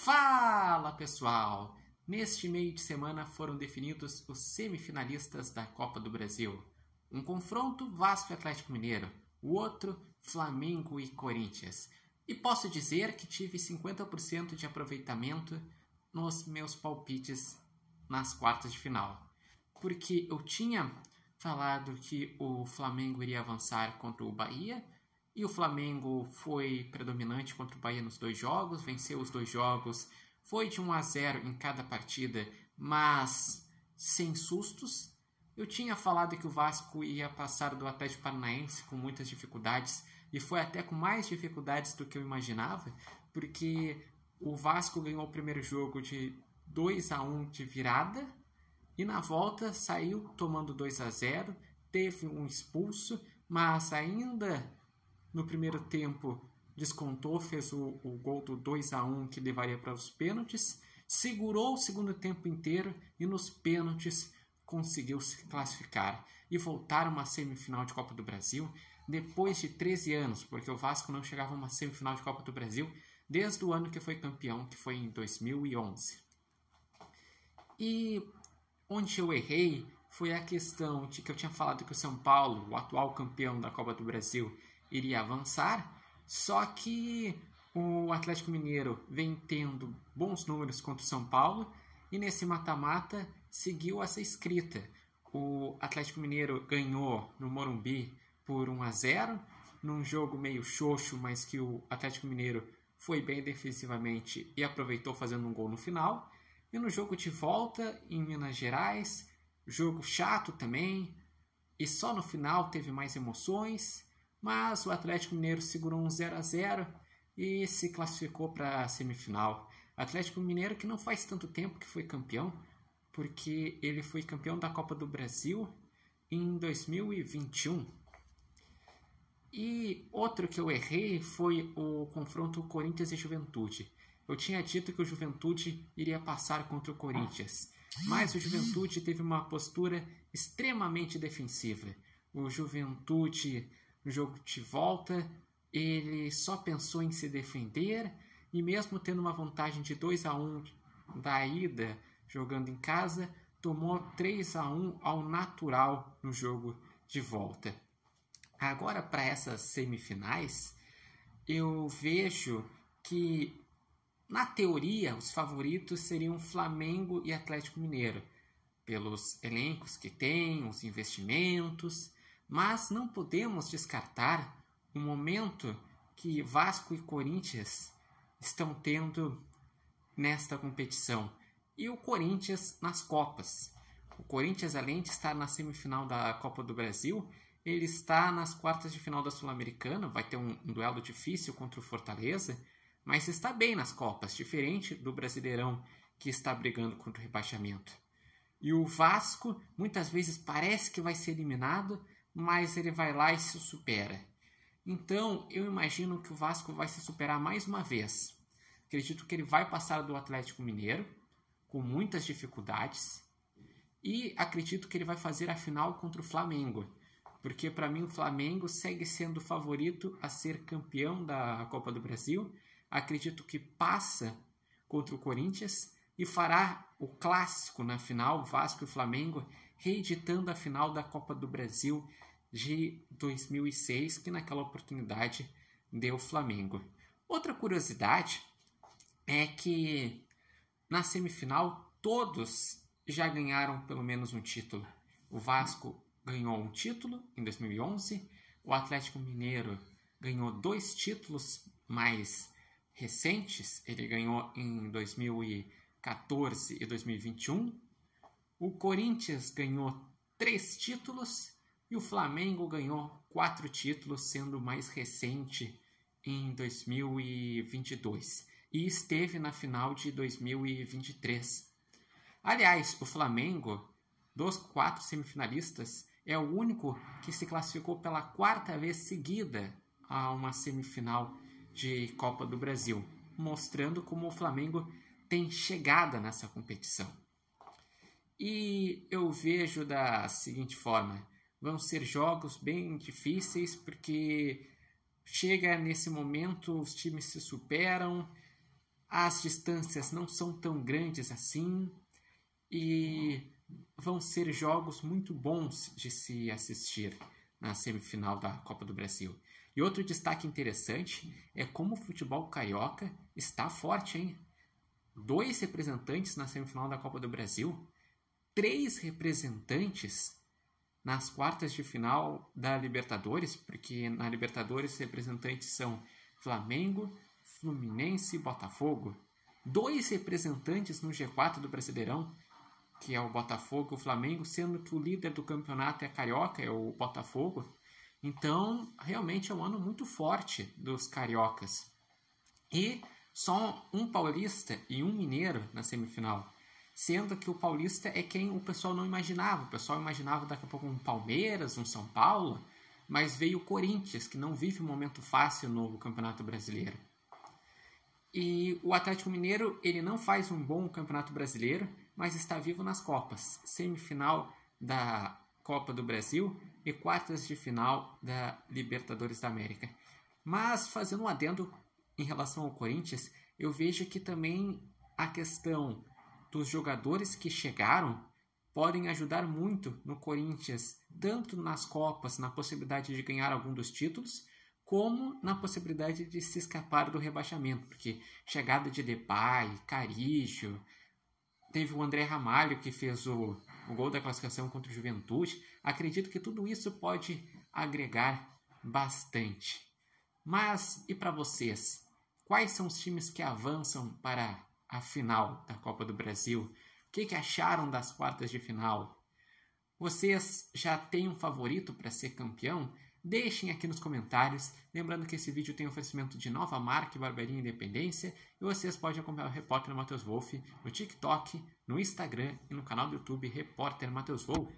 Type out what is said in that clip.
Fala pessoal! Neste meio de semana foram definidos os semifinalistas da Copa do Brasil. Um confronto Vasco e Atlético Mineiro, o outro Flamengo e Corinthians. E posso dizer que tive 50% de aproveitamento nos meus palpites nas quartas de final. Porque eu tinha falado que o Flamengo iria avançar contra o Bahia, e o Flamengo foi predominante contra o Bahia nos dois jogos, venceu os dois jogos, foi de 1-0 em cada partida, mas sem sustos. Eu tinha falado que o Vasco ia passar do Atlético Paranaense com muitas dificuldades, e foi até com mais dificuldades do que eu imaginava, porque o Vasco ganhou o primeiro jogo de 2-1 de virada, e na volta saiu tomando 2-0, teve um expulso, mas ainda no primeiro tempo descontou, fez o gol do 2-1 que levaria para os pênaltis, segurou o segundo tempo inteiro e nos pênaltis conseguiu se classificar e voltar a uma semifinal de Copa do Brasil depois de 13 anos, porque o Vasco não chegava a uma semifinal de Copa do Brasil desde o ano que foi campeão, que foi em 2011. E onde eu errei foi a questão de que eu tinha falado que o São Paulo, o atual campeão da Copa do Brasil, iria avançar, só que o Atlético Mineiro vem tendo bons números contra o São Paulo e nesse mata-mata seguiu essa escrita. O Atlético Mineiro ganhou no Morumbi por 1-0, num jogo meio xoxo, mas que o Atlético Mineiro foi bem defensivamente e aproveitou fazendo um gol no final. E no jogo de volta em Minas Gerais, jogo chato também, e só no final teve mais emoções, mas o Atlético Mineiro segurou um 0-0 e se classificou para a semifinal. Atlético Mineiro que não faz tanto tempo que foi campeão, porque ele foi campeão da Copa do Brasil em 2021. E outro que eu errei foi o confronto Corinthians e Juventude. Eu tinha dito que o Juventude iria passar contra o Corinthians, mas o Juventude teve uma postura extremamente defensiva. O Juventude, no jogo de volta, ele só pensou em se defender e mesmo tendo uma vantagem de 2-1 da ida, jogando em casa, tomou 3-1 ao natural no jogo de volta. Agora, para essas semifinais, eu vejo que, na teoria, os favoritos seriam Flamengo e Atlético Mineiro, pelos elencos que têm, os investimentos, mas não podemos descartar o momento que Vasco e Corinthians estão tendo nesta competição e o Corinthians nas Copas. O Corinthians, além de estar na semifinal da Copa do Brasil, ele está nas quartas de final da Sul-Americana, vai ter um duelo difícil contra o Fortaleza, mas está bem nas Copas, diferente do Brasileirão que está brigando contra o rebaixamento. E o Vasco muitas vezes parece que vai ser eliminado, mas ele vai lá e se supera. Então, eu imagino que o Vasco vai se superar mais uma vez. Acredito que ele vai passar do Atlético Mineiro, com muitas dificuldades, e acredito que ele vai fazer a final contra o Flamengo, porque para mim o Flamengo segue sendo o favorito a ser campeão da Copa do Brasil. Acredito que passa contra o Corinthians e fará o clássico na final, Vasco e Flamengo, reeditando a final da Copa do Brasil de 2006, que naquela oportunidade deu Flamengo. Outra curiosidade é que na semifinal todos já ganharam pelo menos um título. O Vasco ganhou um título em 2011, o Atlético Mineiro ganhou 2 títulos mais recentes, ele ganhou em 2014 e 2021, o Corinthians ganhou 3 títulos e o Flamengo ganhou 4 títulos, sendo o mais recente em 2022 e esteve na final de 2023. Aliás, o Flamengo, dos 4 semifinalistas, é o único que se classificou pela 4ª vez seguida a uma semifinal de Copa do Brasil, mostrando como o Flamengo tem chegada nessa competição. E eu vejo da seguinte forma: vão ser jogos bem difíceis, porque chega nesse momento, os times se superam as distâncias não são tão grandes assim e vão ser jogos muito bons de se assistir na semifinal da Copa do Brasil. E outro destaque interessante é como o futebol carioca está forte, hein? 2 representantes na semifinal da Copa do Brasil, 3 representantes nas quartas de final da Libertadores, porque na Libertadores representantes são Flamengo, Fluminense e Botafogo. 2 representantes no G4 do Brasileirão, que é o Botafogo e o Flamengo, sendo que o líder do campeonato é carioca, é o Botafogo. Então, realmente é um ano muito forte dos cariocas. E só um paulista e um mineiro na semifinal. Sendo que o paulista é quem o pessoal não imaginava. O pessoal imaginava daqui a pouco um Palmeiras, um São Paulo, mas veio o Corinthians, que não vive um momento fácil no Campeonato Brasileiro. E o Atlético Mineiro, ele não faz um bom Campeonato Brasileiro, mas está vivo nas Copas. Semifinal da Copa do Brasil e quartas de final da Libertadores da América. Mas, fazendo um adendo em relação ao Corinthians, eu vejo que também a questão dos jogadores que chegaram podem ajudar muito no Corinthians, tanto nas Copas, na possibilidade de ganhar algum dos títulos, como na possibilidade de se escapar do rebaixamento, porque chegada de Depay, Carrillo, teve o André Ramalho que fez o gol da classificação contra o Juventude. Acredito que tudo isso pode agregar bastante. Mas e para vocês? Quais são os times que avançam para a final da Copa do Brasil? O que acharam das quartas de final? Vocês já têm um favorito para ser campeão? Deixem aqui nos comentários. Lembrando que esse vídeo tem oferecimento de Nova Marca e Barbearia Independência. E vocês podem acompanhar o Repórter Matheus Wolff no TikTok, no Instagram e no canal do YouTube Repórter Matheus Wolff.